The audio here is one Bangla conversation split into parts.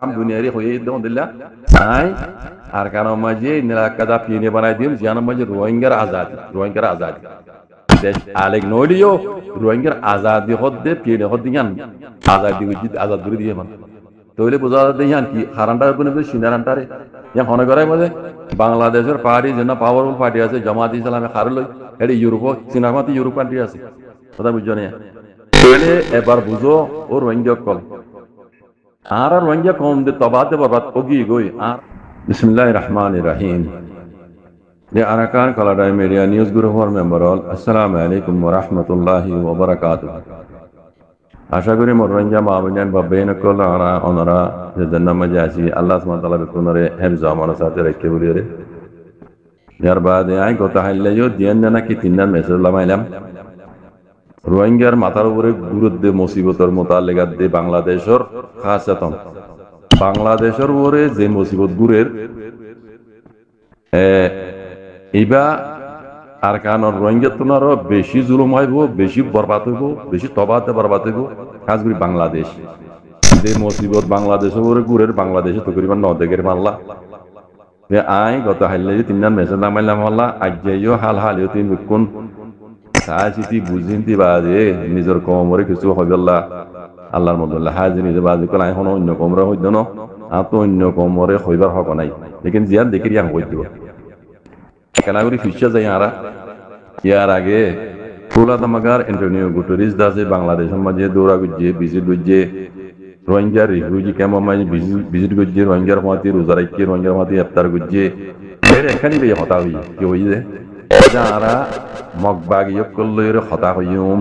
দুনিয়ারি হয়ে দন দিল্লা আই আর কারণ মাঝে নিরাকাদা পিনে বানাই দিম জিয়ান মাঝে রোহিঙ্গার আজাদি দেশ আলেক নইলিও রোহিঙ্গার আজাদি হদ্দে পিনে হদ্দিয়ান আজাদি উজিত আজাদ করে দিয়ে মান তইলে বোঝা দেয়ান কি হারান্ডার কোনে সিনারান্টারে ইয়ান হনে করে মধ্যে বাংলাদেশের পার্টি যেন পাওয়ারফুল পার্টি আছে জামাত ইসলামে হারলই এটি ইউরোপ সিনামাতি ইউরোপ কান্ট্রি আছে কথা বুঝছো না তইলে এবার বুঝো ও রোহিঙ্গা কল আর রোহিঙ্গা কম দে তবাতে বরবাদ ওগি গই আর বিসমিল্লাহির রহমানির রহিম The Arakan Kaladai Media News Guru for member all Assalamu alaikum wa rahmatullahi wa barakatuh. আশা করি মরঞ্জা মাবিনান বা বেনকল আরা অনরা যে জন্নামে যাসি আল্লাহ সুবহানাহু ওয়া তাআলা বিকুনরে হেফজ আমানা সাথে রেখে বলিরে যার বাদে আই কথা হাইলে যো দিন জানা কি তিনজন মেসেজ লামাইলাম রোহিঙ্গার মাথার উপরে গুরুত্ব মুসিবতের মোতালেগাত দে বাংলাদেশের খাসাতন বাংলাদেশের উপরে যে মুসিবত গুরের এইবা আর কারণ রোহিঙ্গা তোনারও বেশি জুলুম হইব বেশি বরবাদ হইব বেশি তবাতে বরবাদ হইব খাস করে বাংলাদেশ যে মুসিবত বাংলাদেশের উপরে গুরের বাংলাদেশে তো করিবার নদেগের মাল্লা আই গত হাইলে তিনজন মেসেজ নামাইলাম আল্লাহ আজ্জাইও হাল হালিও তিন কোন সাহসিতি বুঝিনতি বাদে নিজের কমরে কিছু হইবল্লা আল্লাহর মধ্যে হাজি নিজে বাজি কলাই হন অন্য কমরে হইদ ন আর তো অন্য কমরে হইবার হক নাই লেকিন জিয়াদ দেখি ইয়াং হইদ কেনা করি ফিসা যাই আরা ইয়ার আগে ফুলা তামাকার এন্টোনিও গুটেরিস দাসে বাংলাদেশের মাঝে দৌড়া গুজে ভিজিট গুজে রোহিঙ্গার রিফিউজি ক্যাম্প মাঝে ভিজিট গুজে রোহিঙ্গার মাতি রোজা রাখি রোহিঙ্গার মাতি ইফতার গুজে এর এখানে বে হতা হই কি হই যে যারা মগবাগি করলে হতা হইম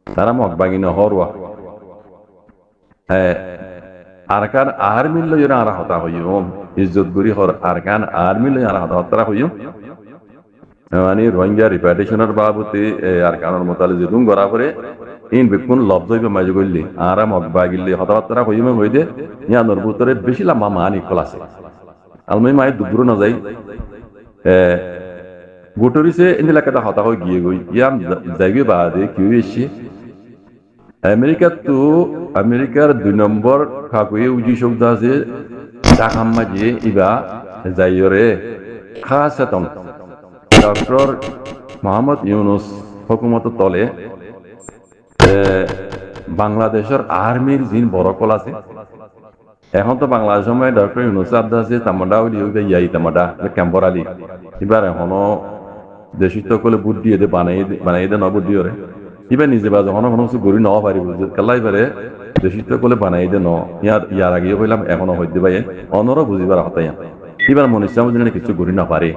তারা মগবাগি নহরওয়া হ্যাঁ আরকান আর্মি লইরা আরা হতা হইম ইজ্জত গুরি হর আরকান আর্মি লই আরা হতা হইম মানে রোহিঙ্গা রিপার্টিশনের বাবতে আরকানের মোতালে যে দুম গড়া করে ইন বেকুন লব্জইবে মাঝে গইলি আরা মগবাগিলে হতা হইম হইদে ইয়ানোর ভিতরে বেশি লম্বা মানি কলাছে আলমাই মাই দুবুরো না যাই গোটরিসে এলাকাটা হতা হয়ে গিয়ে গই ইয়াম জায়গায় বাদে কেউ এসে আমেরিকার 2 নম্বর কাকুয়ে উজি শব্দ আছে ঢাকার মাঝে ইবা যাইরে খাসাতন ডক্টর মোহাম্মদ ইউনুস হুকুমত তলে বাংলাদেশের আর্মির জিন বড় কল আছে এখন তো বাংলাদেশের সময় ডক্টর ইউনুস আব্দ আছে তামাডা ইয়াই তামাডা ক্যাম্পরালি এবার এখনো দেশিত কলে বুট দিয়ে দে বানাই দে নবুট দিয়ে এবার নিজে বা যখন কোনো কিছু গড়ি নেওয়া পারিব কাল্লাই পারে দেশিত কলে বানাই দে ইয়ার আগে বললাম এখনো হইতে পাই অনরও বুঝিবার হতাই এবার মনুষ্য কিছু গড়ি না পারে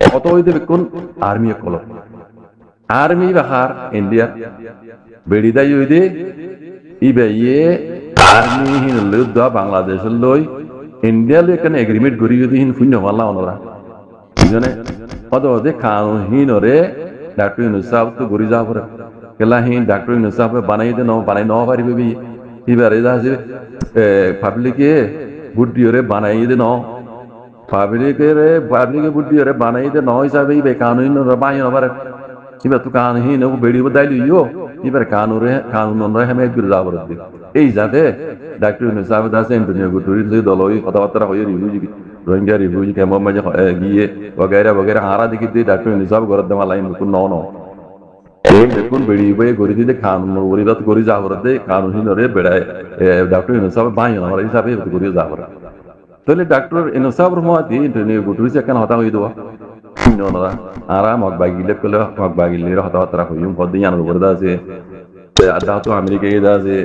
কত হইতে কোন আর্মি কল আর্মি বাহার ইন্ডিয়া বেড়ি দাই হইতে ইবে ইয়ে আর্মি হিন লুদ্ধ বাংলাদেশের লই ইন্ডিয়া লই এখানে এগ্রিমেন্ট করি যদি হিন শূন্য পাল্লা অনরা বুঝনে কত দে কানুনহীনরে ডাক্তার ইউনুস সাহেব তো গড়ি যাব রে কেলা হিন ডাক্তার ইউনুস সাহেব বানাই ন পারিবে বি এবারে আছে পাবলিকে বুদ্ধিরে বানাই দে ন পাবলিকে বুদ্ধিরে বানাই দে ন হিসাবে ইবে কানুনহীন বাই নবারে এবার তো কানুনহীন বেড়িব দাইলি ইয়ো এবার কানুন হেমে গড়ি যাব রে এই যাতে ডাক্তার ইউনুস সাহেব দাসে এন্টোনিও গুটেরিস দলই কথাবার্তা হয়ে রোহিঙ্গা রিফিউজি ক্যাম্পের মাঝে গিয়ে বগেরা হারা দেখি দিয়ে ডাক্তার ইউনুস সাহেব ঘর দেওয়া লাইন নতুন ন দেখুন বেড়িয়ে গড়ি দিতে কানুন গরিবাত গড়ি যাবর দে কানুনহীনরে বেড়ায় ডাক্তার ইউনুস সাহেব বাই আমার হিসাবে গড়ি যাবর তাহলে ডাক্তার ইউনুস সাহেবের মহাতি এন্টোনিও গুটেরিস কেন হতা হয়ে দেওয়া নরা আরা মগবাগিলে কলে মগবাগিলে হতাবার্তা হইম পদ্মে জানার উপরে আছে আদা তো আমেরিকায় আছে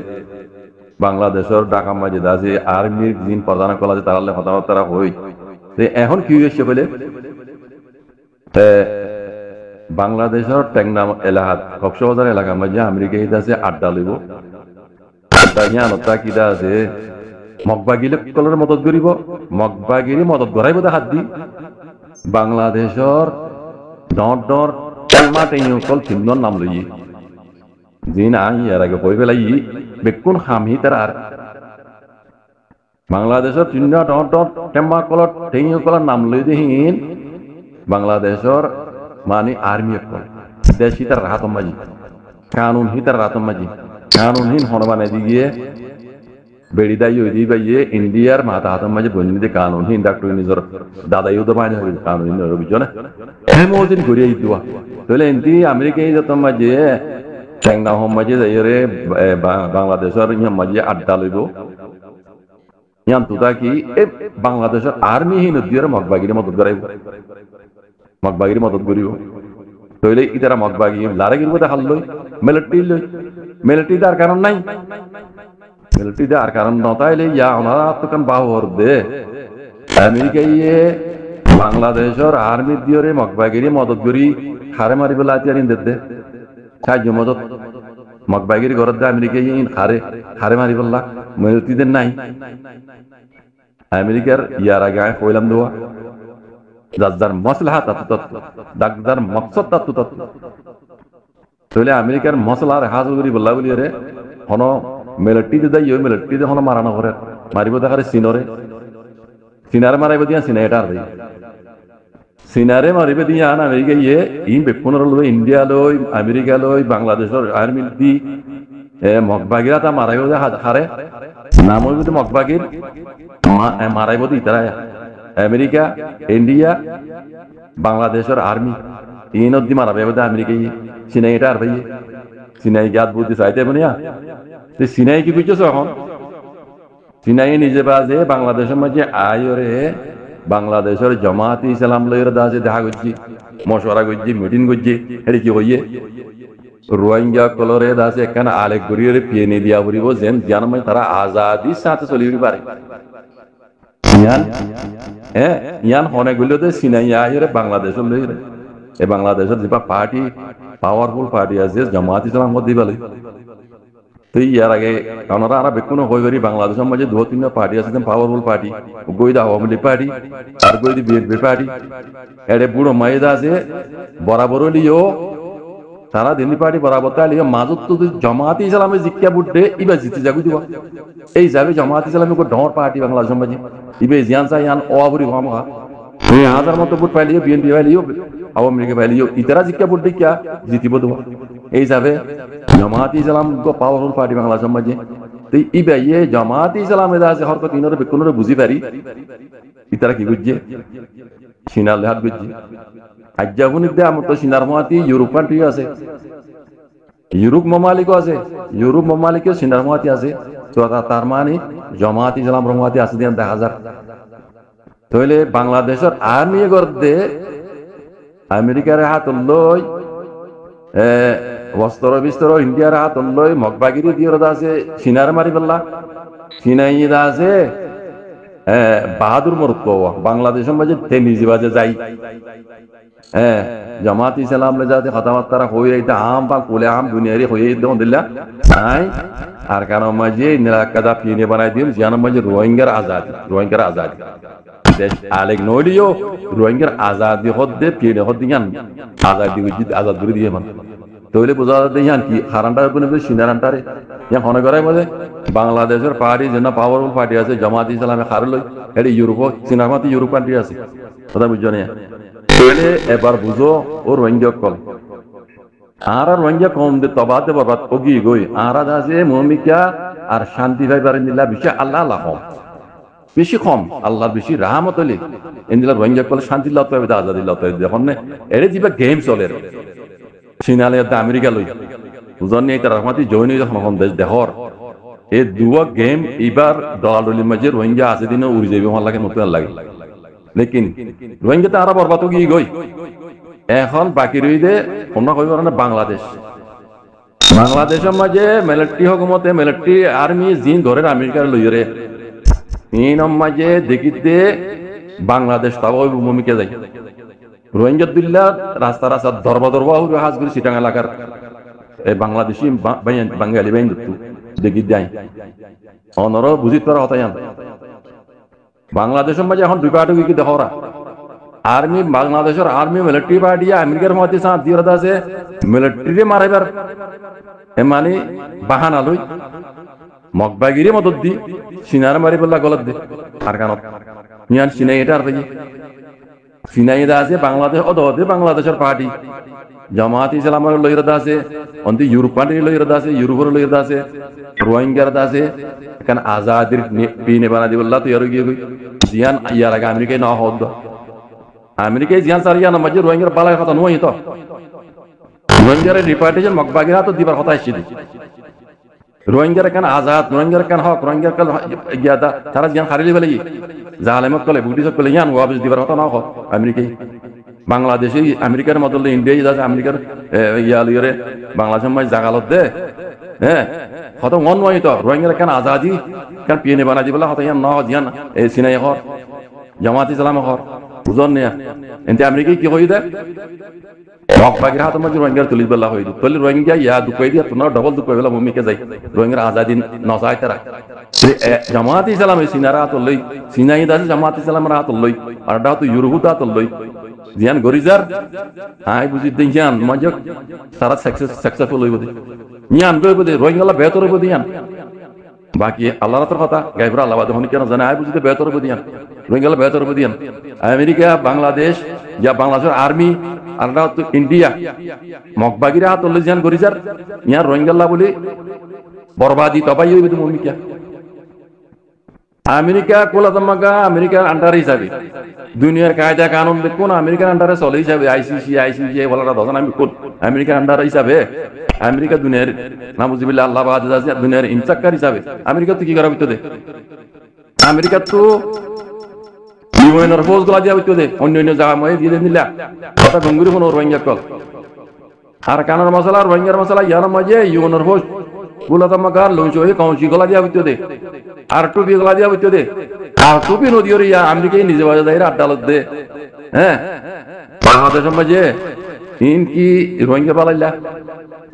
বাংলাদেশের ঢাকা মাঝে আছে আর্মির জিন প্রধান কলা আছে তারা হতাবার্তা হই এখন কি হয়েছে বলে বাংলাদেশের টেকনাম এলাকাত কক্সবাজার এলাকার মাঝে আমেরিকায় আছে আড্ডা লইব আড্ডা জানতা কিটা আছে মগবাগিলে কলের মদত করিব মগবাগিরি মদত করাইব হাত দি বাংলাদেশের ডর টেলমা টেইও কল তিনজন নাম লই জিন আই এর আগে কই বেলাই বেকুন হামহি তার বাংলাদেশের তিনটা ডর টেম্মা কলর টেইও কলার নাম লই দেহিন বাংলাদেশের মানে আর্মি কল দেশি তার রাতম মাঝি কানুন হি তার রাতম মাঝি কানুনহীন হনবানে দিয়ে বেড়িদাই ওই দিই ভাইয়ে ইন্ডিয়ার মাথা হাতের মাঝে বন্যিতে কানুন হিন ডাক্তার নিজের দাদা ইউদ বাইরে হবে কানুন অভিযোগ হ্যাঁ মদিন ঘুরিয়ে দিওয়া তাহলে এনতি আমেরিকায় যত মাঝে চ্যাংনা হম মাঝে যাইরে বাংলাদেশের ইহার মাঝে আড্ডা লইব ইয়ান তুতা কি এ বাংলাদেশের আর্মি হিন দিয়ে মগবাগিরি মদত করাইব মগবাগিরি মদত করিব তাহলে ইতারা মগবাগি লারাগির মধ্যে হাল লই মিলিটারি তার কারণ নাই মিলিটারি আর কারণ নতাইলে ইয়া ওনারা তখন বাহর দে আমেরিকাইয়ে বাংলাদেশের আর্মি দিয়ে মগবাগিরি মদত করি হারে মারি বলে আতিয়ারিন দে সাহায্য মদত মগবাগিরি ঘর দে আমেরিকাইয়ে হারে মারি বললা মিলিটারিদের নাই আমেরিকার ইয়ার আগে কইলাম দেওয়া যার মসলাহা তত্ত্ব যার মকসদ তত্ত্ব তাহলে আমেরিকার মশলার হাজল করি বললা বলি রে হন মিলিটারিতে যাই ওই মিলিটারিতে হন মারানো করে মারিব দেখারে সিনারে মারাইব দিয়া সিনা এটা আর সিনারে মারিবে দিয়া আন আমেরিকা ইয়ে ইন বেপুনের লই ইন্ডিয়া লই আমেরিকা লই বাংলাদেশের আর্মি দি মগবাগিরা তা মারাইব যে হারে নাম হইব তো মগবাগির মারাইব দি তারা আমেরিকা ইন্ডিয়া বাংলাদেশের আর্মি এই নদী মারাবে আমেরিকা ইয়ে সিনাই এটা আর ভাইয়ে সিনাই গাত বুদ্ধি চাইতে বনিয়া সিনাই কি বুঝছো এখন সিনাই নিজে বাজে বাংলাদেশের মাঝে আয়রে বাংলাদেশের জামাত ইসলাম লইরা দাসে দেখা করছি মশওয়ারা করছি মিটিং করছি এটা কি হইয়ে রোহিঙ্গা কলরে দাসে একখানা আলেক গড়িয়ে পিয়ে দিয়া বলিব যেন জ্ঞান মানে তারা আজাদির সাথে চলিব পারে ইয়ান হনে গলিতে সিনাই আয়রে বাংলাদেশের লইরে এই বাংলাদেশের যেটা পার্টি পাওয়ারফুল পার্টি আছে জামাত ইসলাম দিবালে তো ইয়ার আগে ওনারা আর বেকুনো হয়ে গেলি বাংলাদেশের মাঝে দু তিনটা পার্টি আছে পাওয়ারফুল পার্টি গইদা আওয়ামী লীগ পার্টি আর গইদি বিএনপি পার্টি এড়ে বুড়ো মাইদা আছে বরাবর লিও তারা দিল্লি পার্টি বরাবর লিও মাজত তো জামাত ইসলামে জিজ্ঞা বুটে ইবা জিতে যাগু দিবা এই যাবে জামাত ইসলামে কো ডর পার্টি বাংলাদেশের মাঝে ইবে জিয়ান চাই ইয়ান অবরি হম হা হাজার মতো বুট পাইলিও বিএনপি পাইলিও আওয়ামী লীগ পাইলিও ইতারা জিজ্ঞা বুট দেখিয়া জিতিব দেবো এই যাবে জামাত ইসলাম পাওয়ারফুল পার্টি বাংলাদেশের মাঝে ইবে ইয়ে জামাত ইসলাম এদা আছে হরকত ইনরে বেকুনরে বুঝি পারি ইতারা কি বুঝছে সিনার হাত বুঝছে আজ্জাবুনিক দে আমার তো সিনার মহাতি ইউরোপ কান্ট্রি আছে ইউরোপ মামালিকও আছে ইউরোপ মামালিকেও সিনার মহাতি আছে তো তার মানে জামাত ইসলাম রহমাতি আছে দিয়ে দেখা যাক তাহলে বাংলাদেশের আর্মি গর্দে আমেরিকার হাত লই বস্ত্র বিস্তর ইন্ডিয়ার হাত লই মগবাগিরি দিয়ে আছে সিনার মারি পেলা সিনাই আছে বাহাদুর মরুত বাংলাদেশের মাঝে নিজে বাজে যাই জামাত ইসলাম যাতে কথাবার্তা হয়ে এটা আম বা কোলে আম দুনিয়ারি হয়ে দিল্লা নাই আর কারণ মাঝে নিরাকাদা পিনে বানাই দিন জিয়ানোর মাঝে রোহিঙ্গার আজাদি দেশ আলেক নইলিও রোহিঙ্গার আজাদি হদ্দে পিনে হদ্দি গান আজাদ করে দিয়ে মানে তৈলে বোঝা যাচ্ছে ইয়ান কি হারানটার উপরে সিনারানটারে ইয়ান মনে করে বলে বাংলাদেশের পার্টি যেন পাওয়ারফুল পার্টি আছে জামাত ইসলামে হার লই এটা ইউরোপ সিনারমাতি ইউরোপ কান্ট্রি আছে কথা বুঝছো না তৈলে এবার বুঝো ও রোহিঙ্গা কল আর রোহিঙ্গা কম দে তবাতে বরবাদ ওগি গই আর আছে মমিকা আর শান্তি ভাই পারেন দিলা বেশি আল্লাহ আল্লাহ কম বেশি কম আল্লাহর বেশি রাহমত হলে এন্দিলা রোহিঙ্গা কল শান্তি লাভ পাবে আজাদি লাভ পাবে যখন এর দিবা গেম চলে সিনালে আমেরিকা লই বুঝনি এটা রহমাতি জয়নি যখন দেশ দেহর এই দুয়া গেম এবার দলাদলির মাঝে রোহিঙ্গা আছে দিনে উড়ে যাবে আমার লাগে নতুন লাগে লেকিন রোহিঙ্গা তো আরো বরবাদ গিয়ে গই এখন বাকি রইদে তোমরা কইব না বাংলাদেশের মাঝে মিলিটারি হুকুমতে মিলিটারি আর্মি জিন ধরে আমেরিকার লইরে ইন মাঝে দেখিতে বাংলাদেশ তাও ভূমিকা যায় রোহিঙ্গা দিল্লা রাস্তা দরবা হাজগুড়ি সিটাং এলাকার বাংলাদেশি বাঙালি বাইন দেখি দেয় অনর বুঝিত পারা হতাই বাংলাদেশের মাঝে এখন দুই পার্টি কি দেখরা আর্মি বাংলাদেশের আর্মি মিলিটারি পার্টি আমেরিকার মধ্যে সাথ দিয়ে আছে মিলিটারি মারাইবার মানে বাহানা লই মগবাগিরি মদত দি সিনার মারি বললা গলত দি আর কারণ মিয়ান সিনাই এটা আর ভাই সিনাই আছে বাংলাদেশ অদে বাংলাদেশের পার্টি জামাত ইসলামের লইরদা আছে অন্তি ইউরোপ কান্ট্রি লইরদা আছে ইউরোপের লইরদা আছে রোহিঙ্গার আছে kan azadir pine bana diwalla to yaru gi ziyan yara ga amerika na hod amerika ziyan sar yana majur rohingya bala khata no hito rohingya repatriation makbagira to dibar khata shidi rohingya kan azad rohingya kan hak rohingya kal yada tara ziyan kharili bale জালেমক কলে বুটিসক কলে ইয়ান ওয়াবিস দিবার কথা না হয় আমেরিকাই বাংলাদেশে আমেরিকার মতলে ইন্ডিয়ায় যাচ্ছে আমেরিকার ইয়ালিয়রে বাংলাদেশের মাঝ জাগালত দে হ্যাঁ কত মন নয় তো রোহিঙ্গা কেন আজাদি কেন পিএনএ বানাজি বলে হত ইয়ান ন জিয়ান এই সিনাই হর জামাত ইসলাম হর বুঝন নিয়া এতে আমেরিকায় কি হই দে মকবাগির হাত মাঝে রোহিঙ্গার তুলিস বেলা হই তলি রোহিঙ্গা ইয়া দুকই দিয়া তোমরা ডবল দুকই বেলা ভূমিকে যাই রোহিঙ্গার আজাদি নসাই তারা জামাত ইসলাম সিনারা হাত লই সিনাই দাসে জামাত ইসলামের হাত লই আর ডাও তো ইউরোপ হাত লই জিয়ান গরিজার আই বুঝি দেন জিয়ান মজক সারা সাকসেসফুল হইব দে ইয়ান কইব দে রোহিঙ্গালা বেহতর হইব দিয়ান বাকি আল্লাহর তোর কথা গায়বরা আল্লাহ বাদ হনি কেন জানে আই বুঝি বেহতর হইব দিয়ান রোহিঙ্গালা বেহতর হইব দিয়ান আমেরিকা বাংলাদেশ या बांग्लादेश आर्मी আর ডাও তো ইন্ডিয়া মকবাগির হাত লই জিয়ান গরিজার ইয়ান রোহিঙ্গালা বলি বরবাদি তবাই হইব তুমি মিকিয়া আমেরিকা কোলাদমাগা আমেরিকার আন্ডার হিসাবে দুনিয়ার কায়দা কানুন কোন আমেরিকার আন্ডারে চলে হিসাবে আইসিসি বলাটা দজন আমি কোন আমেরিকার আন্ডার হিসাবে আমেরিকা দুনিয়ার নামুজিবিল্লাহ আল্লাহ বাদ আছে দুনিয়ার ইনচাক্কার হিসাবে আমেরিকা তো কি করা হইতো দে আমেরিকা তো ইউএনএর ফোর্স গুলা দিয়া হইতো দে অন্য জায়গা মই দিয়ে দিলা কথা গঙ্গুরি কোন রোহিঙ্গা কল আর কানার মশলা রোহিঙ্গার মশলা ইয়ার মাঝে ইউএনএর ফোর্স গুলাদমাগার লঞ্চে কাউন্সি গলা দিয়া হইতো দে আর টুপি গলা দিয়া হইতো দে আর টুপি নদী ওর ইয়া আমেরিকায় নিজে বাজা যায় আড্ডালত দে হ্যাঁ বাংলাদেশের মাঝে ইনকি রোহিঙ্গা পালাইলা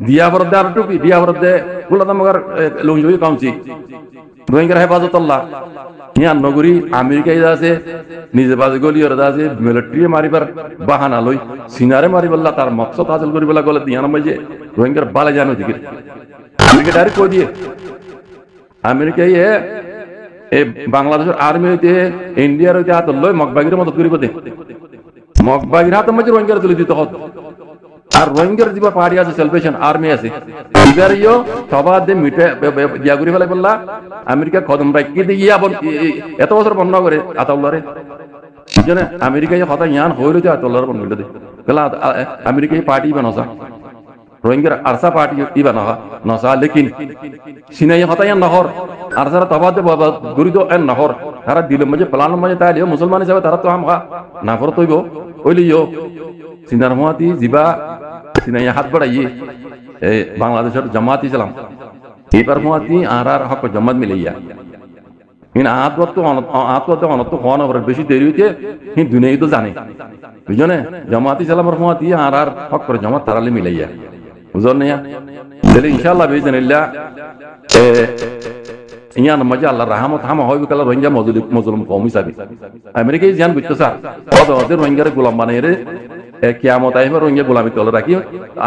দিয়া ভরত দে আর টুপি দিয়া ভরত দে গুলাদমাগার লঞ্চে কাউন্সি রোহিঙ্গার হেফাজত আল্লাহ ইয়ান নগরী আমেরিকায় আছে নিজে বাজে গলিয়র আছে মিলিটারি মারিবার বাহানা লই সিনারে মারিবাল্লা তার মকসদ হাসিল করিবেলা গলে দিয়ান মাঝে রোহিঙ্গার বালা জানো দিকে আমেরিকা ডাইরেক্ট কই দিয়ে আমেরিকায় বাংলাদেশের আর্মি হইতে ইন্ডিয়ার হইতে হাত লই মকবাগির মদত করিব দে মকবাগির হাত মাঝে রোহিঙ্গার তুলে দিতে হত আর রোহিঙ্গার দিবা পার্টি আছে সেলভেশন আর্মি আছে এবার ইয়ো সবার দে মিটে দিয়া করি ফেলে বললা আমেরিকা কদম রাখি দিয়ে ইয়া এত বছর বন্ধ করে আতাউল্লারে সেজন্য আমেরিকায় কথা ইয়ান হইল তো আতাউল্লার বন্ধ করে দে গলা আমেরিকায় পার্টি বানাসা রোহিঙ্গার আরসা পার্টি ইবা নসা লেকিন সিনাই কথা ইয়ান নহর আর সারা তবাদে বাবা গুরিদো এন নহর তারা দিল মাঝে প্লান মাঝে তাইলে মুসলমান হিসাবে তারা তো আমা নাফর তৈব ওইলিও সিনার মহাতি জিবা সিনাই হাত বাড়াইয়ে বাংলাদেশের জামাত ইসলাম এবার মহাতি আর হক জামাত মিলাইয়া কিন্তু আত্মহত্যা অনত হওয়ান বেশি দেরি হইতে কিন্তু দুনিয়ায় তো জানে বুঝনে জামাত ইসলামের মহাতি আর হক করে জামাত তারালে মিলাইয়া বুঝল না তাহলে ইনশাআল্লাহ বিইজনিল্লাহ ইয়ান মজা আল্লাহ রহমত হামা হইবে কালা রোহিঙ্গা মজলুম কম হিসাবে আমেরিকায় জান বুঝতে স্যার ওদের রোহিঙ্গার গোলাম বানাই রে কিয়ামত আইবে রোহিঙ্গা গোলামি তলে রাখি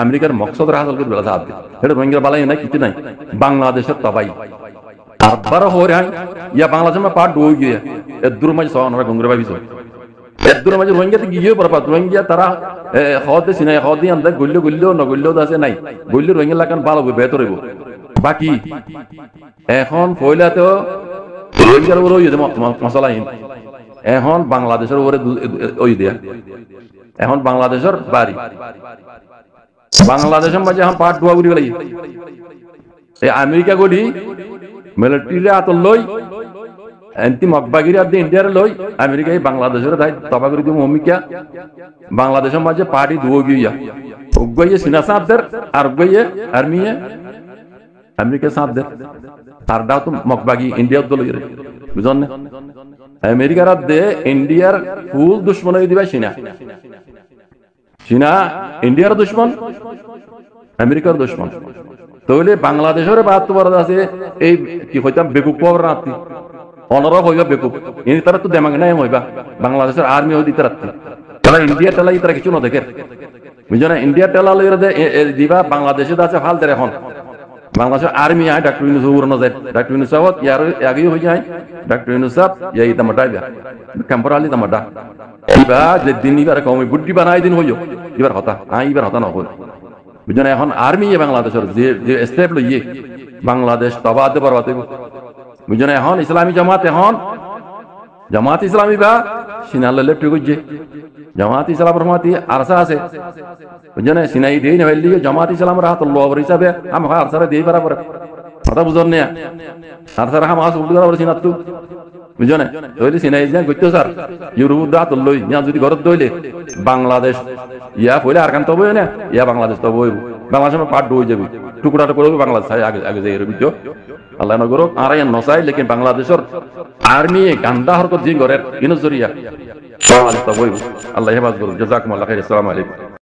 আমেরিকার মকসদ হাসিল করে বেলা সাথ এটা রোহিঙ্গার বালাই নাই কিছু নাই বাংলাদেশের তবাই আর हो रहा है या बांग्लादेश में पार्ट हो गया एदुर मज सौ नरा गंगरे भाई सो एदुर मज रोहिंग्या तो गियो पर रोहिंग्या तारा खौद सिने खौद अंदर गुल्लो न गुल्लो दासे নাই গুল্লো রোহিঙ্গা লাগান ভালো হবে বেতর হইব বাকি এখন কইলাতে রোহিঙ্গার উপর ওই মশলা এখন বাংলাদেশের উপরে ওই দেয়া এখন বাংলাদেশের বাড়ি বাংলাদেশের মাঝে এখন পার্ট দুয়া করি গেলাই এই আমেরিকা গড়ি মিলিটারি আত লই এন্টি মকবাগিরি আদ ইন্ডিয়ার লই আমেরিকায় বাংলাদেশের দাই তবা করি দিমু অমিকা বাংলাদেশের মাঝে পার্টি দুও গিয়া উগয়ে সিনা সাদের আর উগয়ে আর্মিয়ে আমেরিকা সাদের আর দাও তো মকবাগি ইন্ডিয়া দলই রে বুঝন না আমেরিকার দে ইন্ডিয়ার ফুল দুশমন হই দিবা চীনা ইন্ডিয়ার দুশমন আমেরিকার দুশমন তাহলে বাংলাদেশের বাহাত্তর বড় আছে এই কি হইতাম বেকুব পাওয়ার রাত্রি অনরা হইবা বেকুব ইনি তারা তো দেমাগ নাই হইবা বাংলাদেশের আর্মি হই দিতে রাত্রি তারা ইন্ডিয়া টেলাই তারা কিছু না দেখে বুঝছো না ইন্ডিয়া টেলা লই দিবা বাংলাদেশে আছে ফাল দেয় এখন বাংলাদেশের আর্মি আয় ডাক্তার ইউনুস উড়নো যায় ডাক্তার ইউনুস সাহেব ইয়ার আগেই হয়ে যায় ডাক্তার ইউনুস সাহেব এই তামাটাই টেম্পোরালি তামাটা ইবা যে দিন ইবার কমই বুদ্ধি বানাই দিন হইও ইবার হতা ইবার হতা না হল বুঝছো না এখন আর্মি বাংলাদেশের যে স্টেপ লইয়ে বাংলাদেশ তবাদ বরবাদ বুঝছেন এখন ইসলামী জামাত এখন জামাত ইসলামী বা সিনালে লেপটে গুজে জামাত ইসলাম রহমাতি আরসা আছে বুঝছেন সিনাই দিয়ে নেই জামাত ইসলাম রাহাত লবর হিসাবে আমাকে আরসারা দিয়ে বরাবর কথা বুঝন না আরসারা হাম আস উল্টো বরাবর সিনাত তো বুঝছেন তৈরি সিনাই যা গইতো স্যার ইউরোপ দাঁত লই ইয়া যদি ঘরত দইলে বাংলাদেশ ইয়া হইলে আর কান তব না ইয়া বাংলাদেশ তব হইব বাংলাদেশের পাট হয়ে যাবে টুকরা টুকরা বাংলাদেশ আগে আগে যাই এর ভিডিও আল্লাহ নগর আর ইয়ান নসাই লেকিন বাংলাদেশের আর্মি গান্দা হরকত জি ঘরের ইনজরিয়া বাংলাদেশ তব হইব আল্লাহ হেফাজত করুন জাযাকুমুল্লাহ খাইর। আসসালামু আলাইকুম।